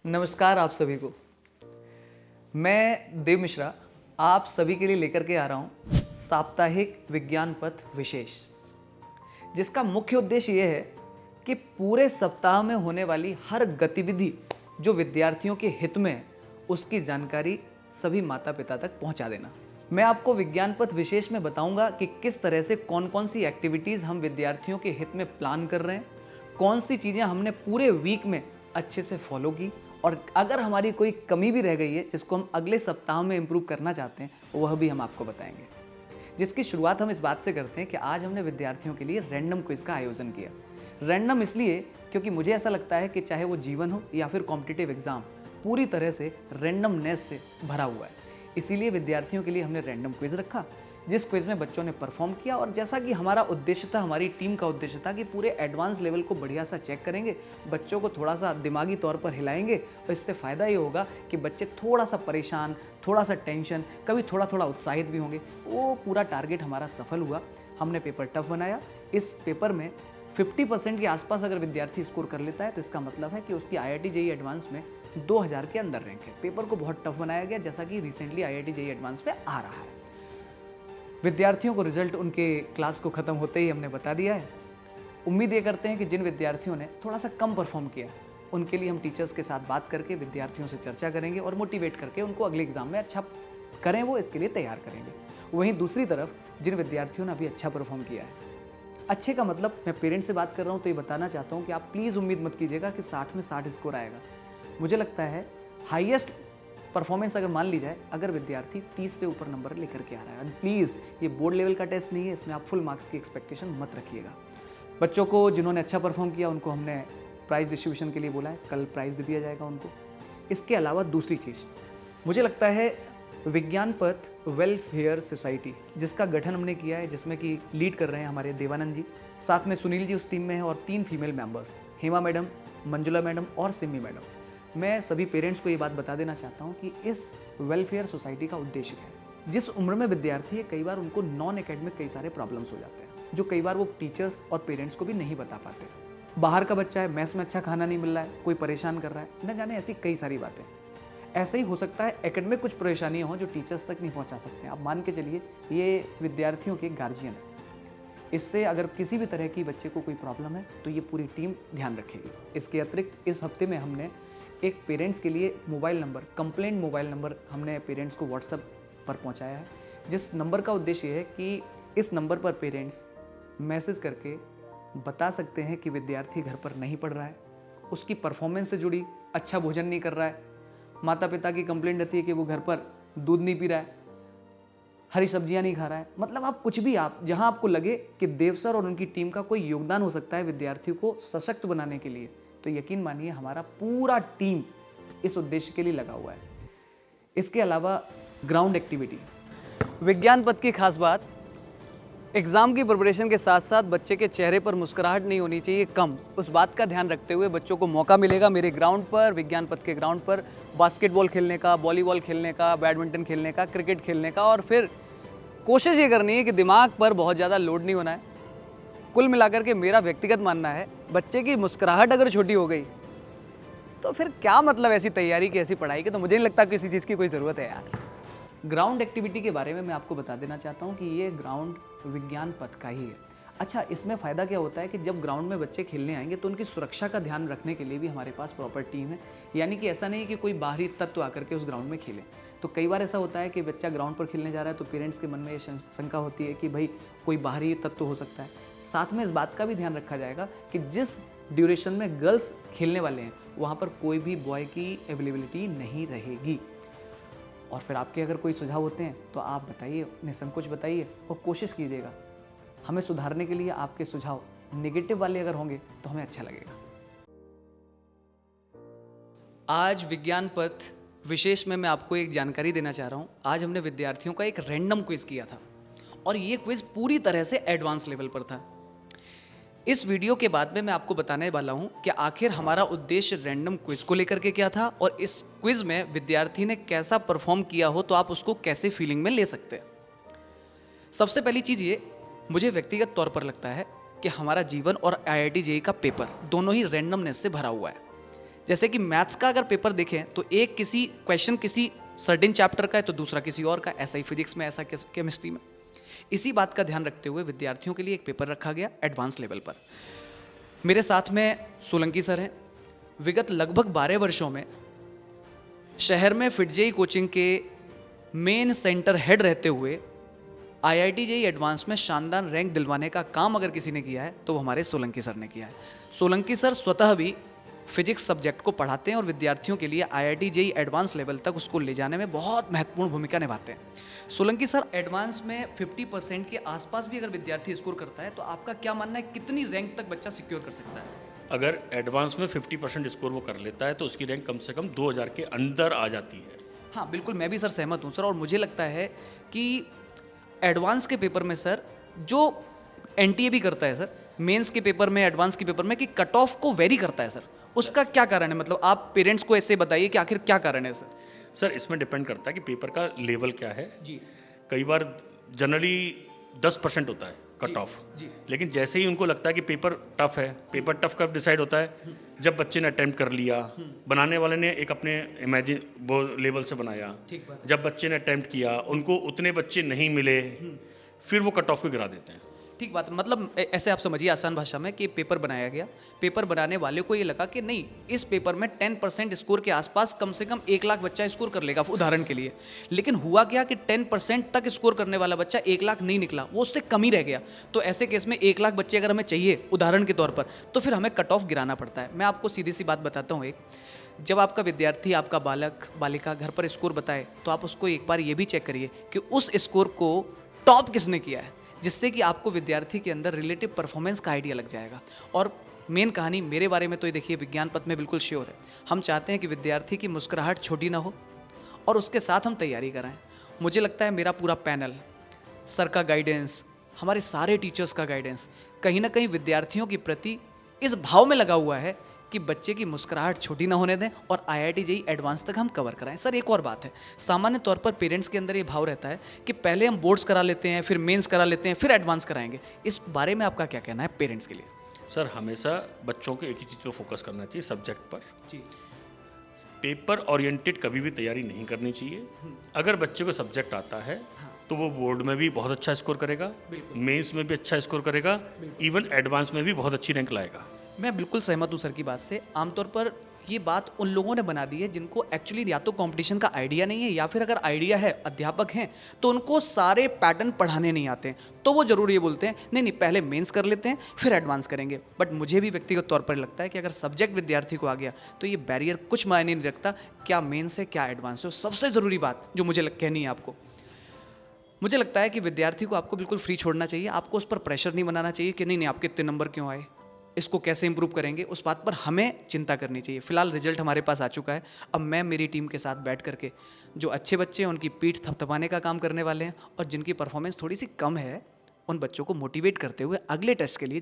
नमस्कार आप सभी को। मैं देव मिश्रा आप सभी के लिए लेकर के आ रहा हूँ साप्ताहिक विज्ञान पथ विशेष, जिसका मुख्य उद्देश्य यह है कि पूरे सप्ताह में होने वाली हर गतिविधि जो विद्यार्थियों के हित में है उसकी जानकारी सभी माता पिता तक पहुँचा देना। मैं आपको विज्ञान पथ विशेष में बताऊंगा कि किस तरह से कौन कौन सी एक्टिविटीज़ हम विद्यार्थियों के हित में प्लान कर रहे हैं, कौन सी चीज़ें हमने पूरे वीक में अच्छे से फॉलो की, और अगर हमारी कोई कमी भी रह गई है जिसको हम अगले सप्ताह में इम्प्रूव करना चाहते हैं वह भी हम आपको बताएंगे। जिसकी शुरुआत हम इस बात से करते हैं कि आज हमने विद्यार्थियों के लिए रैंडम क्विज का आयोजन किया। रैंडम इसलिए क्योंकि मुझे ऐसा लगता है कि चाहे वो जीवन हो या फिर कॉम्पिटिटिव एग्जाम, पूरी तरह से रैंडमनेस से भरा हुआ है। इसीलिए विद्यार्थियों के लिए हमने रैंडम क्विज रखा, जिस क्विज में बच्चों ने परफॉर्म किया। और जैसा कि हमारा उद्देश्य था, हमारी टीम का उद्देश्य था कि पूरे एडवांस लेवल को बढ़िया सा चेक करेंगे, बच्चों को थोड़ा सा दिमागी तौर पर हिलाएंगे। और इससे फ़ायदा ये होगा कि बच्चे थोड़ा सा परेशान, थोड़ा सा टेंशन, कभी थोड़ा थोड़ा उत्साहित भी होंगे। वो पूरा टारगेट हमारा सफल हुआ। हमने पेपर टफ बनाया। इस पेपर में 50% के आसपास अगर विद्यार्थी स्कोर कर लेता है तो इसका मतलब है कि उसकी IIT JEE एडवांस में 2000 के अंदर रैंक है। पेपर को बहुत टफ बनाया गया, जैसा कि रिसेंटली IIT JEE एडवांस में आ रहा है। विद्यार्थियों को रिजल्ट उनके क्लास को ख़त्म होते ही हमने बता दिया है। उम्मीद ये करते हैं कि जिन विद्यार्थियों ने थोड़ा सा कम परफॉर्म किया उनके लिए हम टीचर्स के साथ बात करके विद्यार्थियों से चर्चा करेंगे और मोटिवेट करके उनको अगले एग्जाम में अच्छा करें, वो इसके लिए तैयार करेंगे। वहीं दूसरी तरफ जिन विद्यार्थियों ने अभी अच्छा परफॉर्म किया है, अच्छे का मतलब मैं पेरेंट्स से बात कर रहा हूँ, तो ये बताना चाहता हूँ कि आप प्लीज़ उम्मीद मत कीजिएगा कि 60 में 60 स्कोर आएगा। मुझे लगता है हाईएस्ट परफॉर्मेंस अगर मान ली जाए, अगर विद्यार्थी 30 से ऊपर नंबर लेकर के आ रहा है, और प्लीज़ ये बोर्ड लेवल का टेस्ट नहीं है, इसमें आप फुल मार्क्स की एक्सपेक्टेशन मत रखिएगा। बच्चों को जिन्होंने अच्छा परफॉर्म किया उनको हमने प्राइज़ डिस्ट्रीब्यूशन के लिए बोला है, कल प्राइज़ दे दिया जाएगा उनको। इसके अलावा दूसरी चीज़, मुझे लगता है विज्ञान पथ वेलफेयर सोसाइटी जिसका गठन हमने किया है, जिसमें कि लीड कर रहे हैं हमारे देवानंद जी, साथ में सुनील जी उस टीम में हैं, और 3 female members, Hema madam, Manjula madam और सिमी मैडम। मैं सभी पेरेंट्स को ये बात बता देना चाहता हूँ कि इस वेलफेयर सोसाइटी का उद्देश्य है, जिस उम्र में विद्यार्थी है कई बार उनको नॉन एकेडमिक कई सारे प्रॉब्लम्स हो जाते हैं, जो कई बार वो टीचर्स और पेरेंट्स को भी नहीं बता पाते। बाहर का बच्चा है, मेस में अच्छा खाना नहीं मिल रहा है, कोई परेशान कर रहा है, न जाने ऐसी कई सारी बातें। ऐसे ही हो सकता है एकेडमिक कुछ परेशानियाँ हों जो टीचर्स तक नहीं पहुँचा सकते। आप मान के चलिए ये विद्यार्थियों के गार्जियन है। इससे अगर किसी भी तरह की बच्चे को कोई प्रॉब्लम है तो ये पूरी टीम ध्यान रखेगी। इसके अतिरिक्त इस हफ्ते में हमने एक पेरेंट्स के लिए mobile number, complaint mobile number हमने पेरेंट्स को व्हाट्सएप पर पहुंचाया है, जिस नंबर का उद्देश्य है कि इस नंबर पर पेरेंट्स मैसेज करके बता सकते हैं कि विद्यार्थी घर पर नहीं पढ़ रहा है, उसकी परफॉर्मेंस से जुड़ी अच्छा भोजन नहीं कर रहा है, माता पिता की कंप्लेंट रहती है कि वो घर पर दूध नहीं पी रहा है, हरी सब्जियां नहीं खा रहा है। मतलब आप कुछ भी, आप जहां आपको लगे कि देव सर और उनकी टीम का कोई योगदान हो सकता है विद्यार्थियों को सशक्त बनाने के लिए, तो यकीन मानिए हमारा पूरा टीम इस उद्देश्य के लिए लगा हुआ है। इसके अलावा ग्राउंड एक्टिविटी, विज्ञान पथ की खास बात, एग्ज़ाम की प्रिपरेशन के साथ साथ बच्चे के चेहरे पर मुस्कुराहट नहीं होनी चाहिए कम। उस बात का ध्यान रखते हुए बच्चों को मौका मिलेगा मेरे ग्राउंड पर, विज्ञान पथ के ग्राउंड पर बास्केटबॉल खेलने का, वॉलीबॉल खेलने का, बैडमिंटन खेलने का, क्रिकेट खेलने का। और फिर कोशिश ये करनी है कि दिमाग पर बहुत ज़्यादा लोड नहीं होना है। कुल मिलाकर के मेरा व्यक्तिगत मानना है, बच्चे की मुस्कुराहट अगर छोटी हो गई तो फिर क्या मतलब ऐसी तैयारी की, ऐसी पढ़ाई की, तो मुझे नहीं लगता किसी चीज़ की कोई ज़रूरत है यार। ग्राउंड एक्टिविटी के बारे में मैं आपको बता देना चाहता हूँ कि ये ग्राउंड विज्ञान पथ का ही है। अच्छा, इसमें फ़ायदा क्या होता है कि जब ग्राउंड में बच्चे खेलने आएंगे तो उनकी सुरक्षा का ध्यान रखने के लिए भी हमारे पास प्रॉपर टीम है। यानी कि ऐसा नहीं कि कोई बाहरी तत्व आकर के उस ग्राउंड में खेले। तो कई बार ऐसा होता है कि बच्चा ग्राउंड पर खेलने जा रहा है तो पेरेंट्स के मन में ये शंका होती है कि भाई कोई बाहरी तत्व हो सकता है। साथ में इस बात का भी ध्यान रखा जाएगा कि जिस ड्यूरेशन में गर्ल्स खेलने वाले हैं वहाँ पर कोई भी बॉय की अवेलेबिलिटी नहीं रहेगी। और फिर आपके अगर कोई सुझाव होते हैं तो आप बताइए, निसंकोच बताइए, और कोशिश कीजिएगा हमें सुधारने के लिए। आपके सुझाव नेगेटिव वाले अगर होंगे तो हमें अच्छा लगेगा। आज विज्ञान पथ विशेष में मैं आपको एक जानकारी देना चाह रहा हूँ। आज हमने विद्यार्थियों का एक रैंडम क्विज किया था और ये क्विज पूरी तरह से एडवांस लेवल पर था। इस वीडियो के बाद में मैं आपको बताने वाला हूं कि आखिर हमारा उद्देश्य रैंडम क्विज को लेकर के क्या था, और इस क्विज में विद्यार्थी ने कैसा परफॉर्म किया हो तो आप उसको कैसे फीलिंग में ले सकते हैं। सबसे पहली चीज़ ये, मुझे व्यक्तिगत तौर पर लगता है कि हमारा जीवन और IIT JEE का पेपर दोनों ही रैंडमनेस से भरा हुआ है। जैसे कि मैथ्स का अगर पेपर देखें तो एक किसी क्वेश्चन किसी सर्टेन चैप्टर का है तो दूसरा किसी और का, ऐसा ही फिजिक्स में, ऐसा केमिस्ट्री में। इसी बात का ध्यान रखते हुए विद्यार्थियों के लिए एक पेपर रखा गया एडवांस लेवल पर। मेरे साथ में सोलंकी सर हैं। विगत लगभग 12 वर्षों में शहर में फिटजेई कोचिंग के मेन सेंटर हेड रहते हुए IIT जेईई एडवांस में शानदार रैंक दिलवाने का काम अगर किसी ने किया है तो वो हमारे सोलंकी सर ने किया है। सोलंकी सर स्वतः भी फिजिक्स सब्जेक्ट को पढ़ाते हैं और विद्यार्थियों के लिए IIT जेईई एडवांस लेवल तक उसको ले जाने में बहुत महत्वपूर्ण भूमिका निभाते हैं। सोलंकी सर, एडवांस में 50% के आसपास भी अगर विद्यार्थी स्कोर करता है तो आपका क्या मानना है, कितनी रैंक तक बच्चा सिक्योर कर सकता है? अगर एडवांस में 50% स्कोर वो कर लेता है तो उसकी रैंक कम से कम 2000 के अंदर आ जाती है। हाँ बिल्कुल, मैं भी सर सहमत हूँ सर। और मुझे लगता है कि एडवांस के पेपर में सर, जो NTA भी करता है सर, मेंस के पेपर में, एडवांस के पेपर में, कि कट ऑफ को वेरी करता है सर, उसका क्या कारण है? मतलब आप पेरेंट्स को ऐसे बताइए कि आखिर क्या कारण है सर? सर इसमें डिपेंड करता है कि पेपर का लेवल क्या है जी। कई बार जनरली 10% होता है कट ऑफ, लेकिन जैसे ही उनको लगता है कि पेपर टफ है, पेपर टफ कब डिसाइड होता है, जब बच्चे ने अटेम्प्ट कर लिया, बनाने वाले ने एक अपने इमेजिन वो लेवल से बनाया, जब बच्चे ने अटेम्प्ट किया उनको उतने बच्चे नहीं मिले, फिर वो कट ऑफ को गिरा देते हैं। ठीक बात है। मतलब ऐसे आप समझिए आसान भाषा में कि पेपर बनाया गया, पेपर बनाने वाले को ये लगा कि नहीं, इस पेपर में 10% स्कोर के आसपास कम से कम 1 लाख बच्चा स्कोर कर लेगा, उदाहरण के लिए। लेकिन हुआ क्या कि 10% तक स्कोर करने वाला बच्चा 1 लाख नहीं निकला, वो उससे कम ही रह गया। तो ऐसे केस में 1 लाख बच्चे अगर हमें चाहिए उदाहरण के तौर पर, तो फिर हमें कट ऑफ गिराना पड़ता है। मैं आपको सीधी सी बात बताता हूँ, जब आपका विद्यार्थी, आपका बालक बालिका घर पर स्कोर बताए तो आप उसको एक बार ये भी चेक करिए कि उस स्कोर को टॉप किसने किया है, जिससे कि आपको विद्यार्थी के अंदर रिलेटिव परफॉर्मेंस का आइडिया लग जाएगा। और मेन कहानी मेरे बारे में तो ये देखिए, विज्ञान पथ में बिल्कुल श्योर है। हम चाहते हैं कि विद्यार्थी की मुस्कुराहट छोटी ना हो और उसके साथ हम तैयारी कराएं। मुझे लगता है मेरा पूरा पैनल, सर का गाइडेंस, हमारे सारे टीचर्स का गाइडेंस कहीं ना कहीं विद्यार्थियों के प्रति इस भाव में लगा हुआ है कि बच्चे की मुस्कुराहट छोटी ना होने दें और IIT जेईई एडवांस तक हम कवर कराएं। सर एक और बात है, सामान्य तौर पर पेरेंट्स के अंदर ये भाव रहता है कि पहले हम बोर्ड्स करा लेते हैं, फिर मेंस करा लेते हैं, फिर एडवांस कराएंगे। इस बारे में आपका क्या कहना है पेरेंट्स के लिए? सर हमेशा बच्चों को एक ही चीज़ पर फोकस करना चाहिए, सब्जेक्ट पर। जी। पेपर ओरिएंटेड कभी भी तैयारी नहीं करनी चाहिए। अगर बच्चे को सब्जेक्ट आता है तो वो बोर्ड में भी बहुत अच्छा स्कोर करेगा, मेंस में भी अच्छा स्कोर करेगा, इवन एडवांस में भी बहुत अच्छी रैंक लाएगा। मैं बिल्कुल सहमत हूँ सर की बात से। आमतौर पर ये बात उन लोगों ने बना दी है जिनको एक्चुअली या तो कंपटीशन का आइडिया नहीं है, या फिर अगर आइडिया है, अध्यापक हैं, तो उनको सारे पैटर्न पढ़ाने नहीं आते हैं, तो वो जरूर ये बोलते हैं नहीं नहीं पहले मेंस कर लेते हैं फिर एडवांस करेंगे। बट मुझे भी व्यक्तिगत तौर पर लगता है कि अगर सब्जेक्ट विद्यार्थी को आ गया तो ये बैरियर कुछ मायने नहीं रखता क्या मेंस है क्या एडवांस है। सबसे ज़रूरी बात जो मुझे कहनी है आपको, मुझे लगता है कि विद्यार्थी को आपको बिल्कुल फ्री छोड़ना चाहिए। आपको उस पर प्रेशर नहीं बनाना चाहिए कि नहीं आपके इतने नंबर क्यों आए, इसको कैसे इंप्रूव करेंगे, उस बात पर हमें चिंता करनी चाहिए। फिलहाल रिजल्ट हमारे पास आ चुका है। अब मैं मेरी टीम के साथ बैठ करके जो अच्छे बच्चे हैं उनकी पीठ थपथपाने का काम करने वाले हैं, और जिनकी परफॉर्मेंस थोड़ी सी कम है उन बच्चों को मोटिवेट करते हुए अगले टेस्ट के लिए